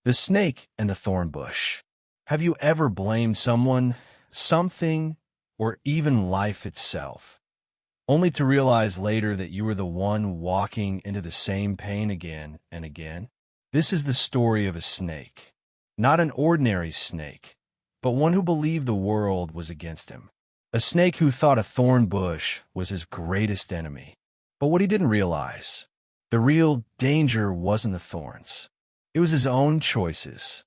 The snake and the thorn bush. Have you ever blamed someone, something, or even life itself, only to realize later that you were the one walking into the same pain again and again? This is the story of a snake. Not an ordinary snake, but one who believed the world was against him. A snake who thought a thorn bush was his greatest enemy. But what he didn't realize, the real danger wasn't the thorns. It was his own choices.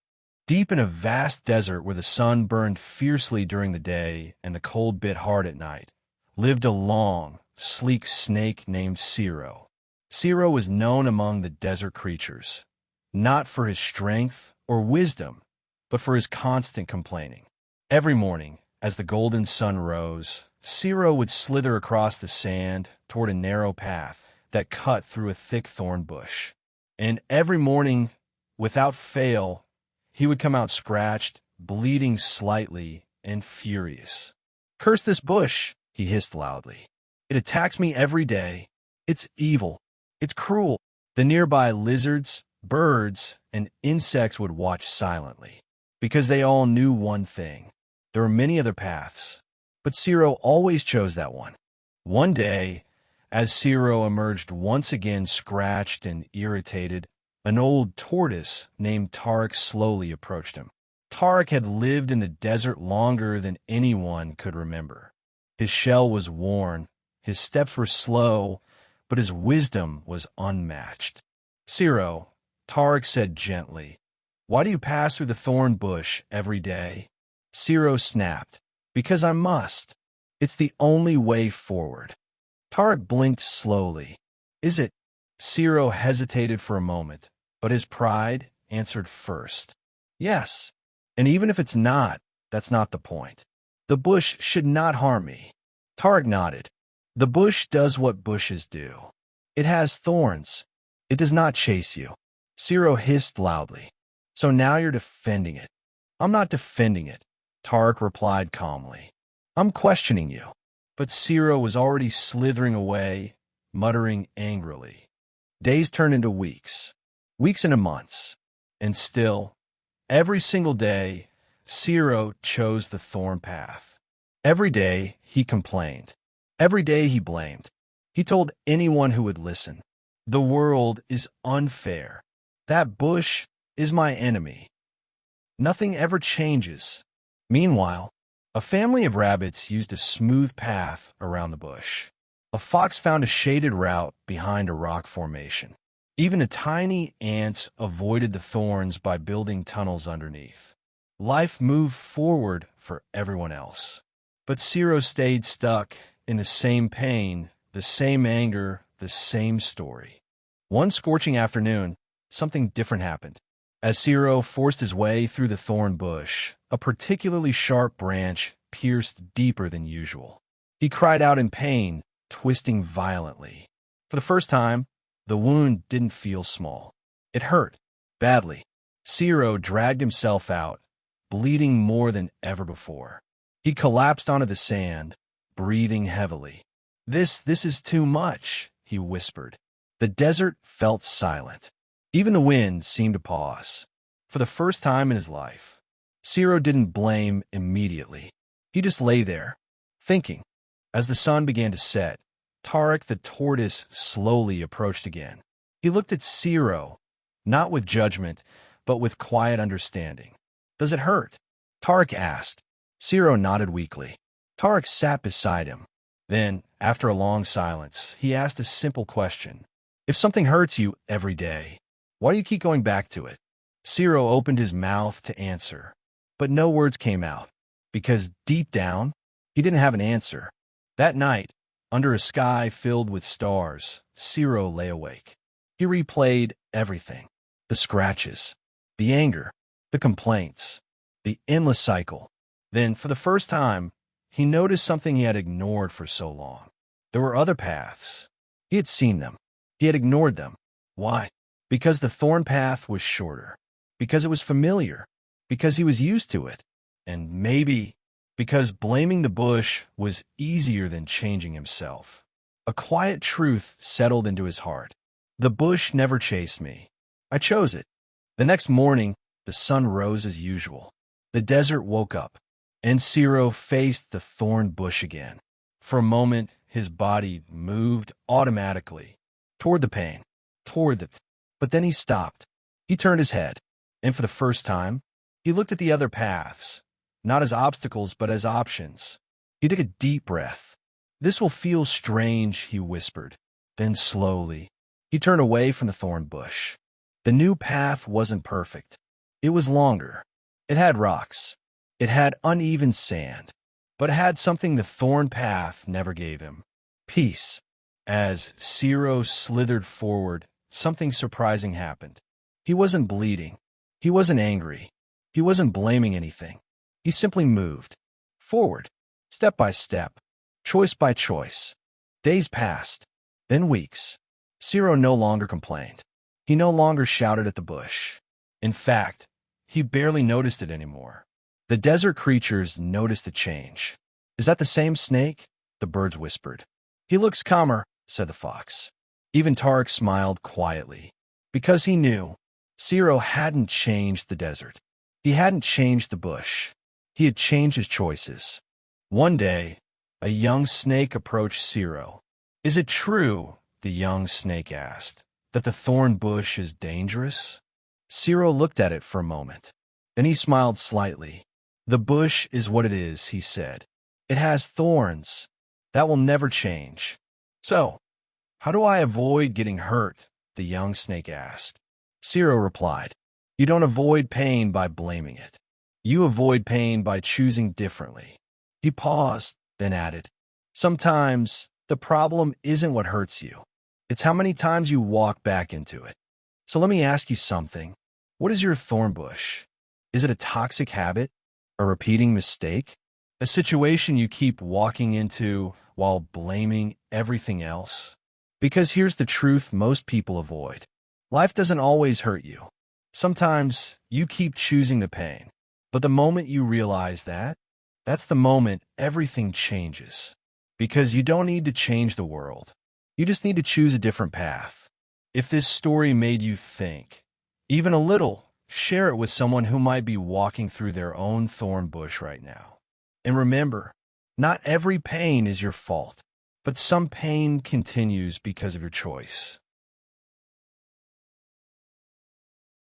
Deep in a vast desert where the sun burned fiercely during the day and the cold bit hard at night, lived a long, sleek snake named Ciro. Ciro was known among the desert creatures, not for his strength or wisdom, but for his constant complaining. Every morning, as the golden sun rose, Ciro would slither across the sand toward a narrow path that cut through a thick thorn bush. And every morning, without fail, he would come out scratched, bleeding slightly, and furious. "Curse this bush," he hissed loudly. "It attacks me every day. It's evil. It's cruel." The nearby lizards, birds, and insects would watch silently, because they all knew one thing. There were many other paths, but Ciro always chose that one. One day, as Ciro emerged once again scratched and irritated, an old tortoise named Tarik slowly approached him. Tarik had lived in the desert longer than anyone could remember. His shell was worn, his steps were slow, but his wisdom was unmatched. "Ciro," Tarik said gently, "why do you pass through the thorn bush every day?" Ciro snapped, "Because I must. It's the only way forward." Tarik blinked slowly. "Is it?" Ciro hesitated for a moment, but his pride answered first. "Yes, and even if it's not, that's not the point. The bush should not harm me." Tarik nodded. "The bush does what bushes do. It has thorns. It does not chase you." Ciro hissed loudly. "So now you're defending it." "I'm not defending it," Tarik replied calmly. "I'm questioning you." But Ciro was already slithering away, muttering angrily. Days turned into weeks, weeks into months, and still, every single day, Ciro chose the thorn path. Every day he complained. Every day he blamed. He told anyone who would listen, "The world is unfair. That bush is my enemy. Nothing ever changes." Meanwhile, a family of rabbits used a smooth path around the bush. A fox found a shaded route behind a rock formation. Even the tiny ants avoided the thorns by building tunnels underneath. Life moved forward for everyone else. But Ciro stayed stuck in the same pain, the same anger, the same story. One scorching afternoon, something different happened. As Ciro forced his way through the thorn bush, a particularly sharp branch pierced deeper than usual. He cried out in pain, twisting violently. For the first time, the wound didn't feel small. It hurt, badly. Ciro dragged himself out, bleeding more than ever before. He collapsed onto the sand, breathing heavily. This is too much," he whispered. The desert felt silent. Even the wind seemed to pause. For the first time in his life, Ciro didn't blame immediately. He just lay there, thinking. As the sun began to set, Tarik the tortoise slowly approached again. He looked at Ciro, not with judgment, but with quiet understanding. "Does it hurt?" Tarik asked. Ciro nodded weakly. Tarik sat beside him. Then, after a long silence, he asked a simple question. "If something hurts you every day, why do you keep going back to it?" Ciro opened his mouth to answer, but no words came out, because deep down, he didn't have an answer. That night, under a sky filled with stars, Ciro lay awake. He replayed everything. The scratches, the anger, the complaints, the endless cycle. Then, for the first time, he noticed something he had ignored for so long. There were other paths. He had seen them. He had ignored them. Why? Because the thorn path was shorter. Because it was familiar. Because he was used to it. And maybe because blaming the bush was easier than changing himself. A quiet truth settled into his heart. The bush never chased me. I chose it. The next morning, The sun rose as usual. The desert woke up, and Ciro faced the thorn bush again. For a moment, his body moved automatically toward the pain, but then he stopped. He turned his head, and for the first time, he looked at the other paths, not as obstacles, but as options. He took a deep breath. "This will feel strange," he whispered. Then slowly, he turned away from the thorn bush. The new path wasn't perfect. It was longer. It had rocks. It had uneven sand, but it had something the thorn path never gave him: peace. As Ciro slithered forward, something surprising happened. He wasn't bleeding. He wasn't angry. He wasn't blaming anything. He simply moved forward, step by step, choice by choice. Days passed, then weeks. Ciro no longer complained. He no longer shouted at the bush. In fact, he barely noticed it anymore. The desert creatures noticed the change. "Is that the same snake?" the birds whispered. "He looks calmer," said the fox. Even Tarek smiled quietly, because he knew Ciro hadn't changed the desert. He hadn't changed the bush. He had changed his choices. One day, a young snake approached Ciro. "Is it true," the young snake asked, "that the thorn bush is dangerous?" Ciro looked at it for a moment. Then he smiled slightly. "The bush is what it is," he said. "It has thorns. That will never change." "So, how do I avoid getting hurt?" the young snake asked. Ciro replied, "You don't avoid pain by blaming it. You avoid pain by choosing differently." He paused, then added, "Sometimes the problem isn't what hurts you. It's how many times you walk back into it. So let me ask you something. What is your thorn bush? Is it a toxic habit? A repeating mistake? A situation you keep walking into while blaming everything else? Because here's the truth most people avoid. Life doesn't always hurt you. Sometimes you keep choosing the pain. But the moment you realize that, that's the moment everything changes. Because you don't need to change the world. You just need to choose a different path. If this story made you think, even a little, share it with someone who might be walking through their own thorn bush right now. And remember, not every pain is your fault, but some pain continues because of your choice.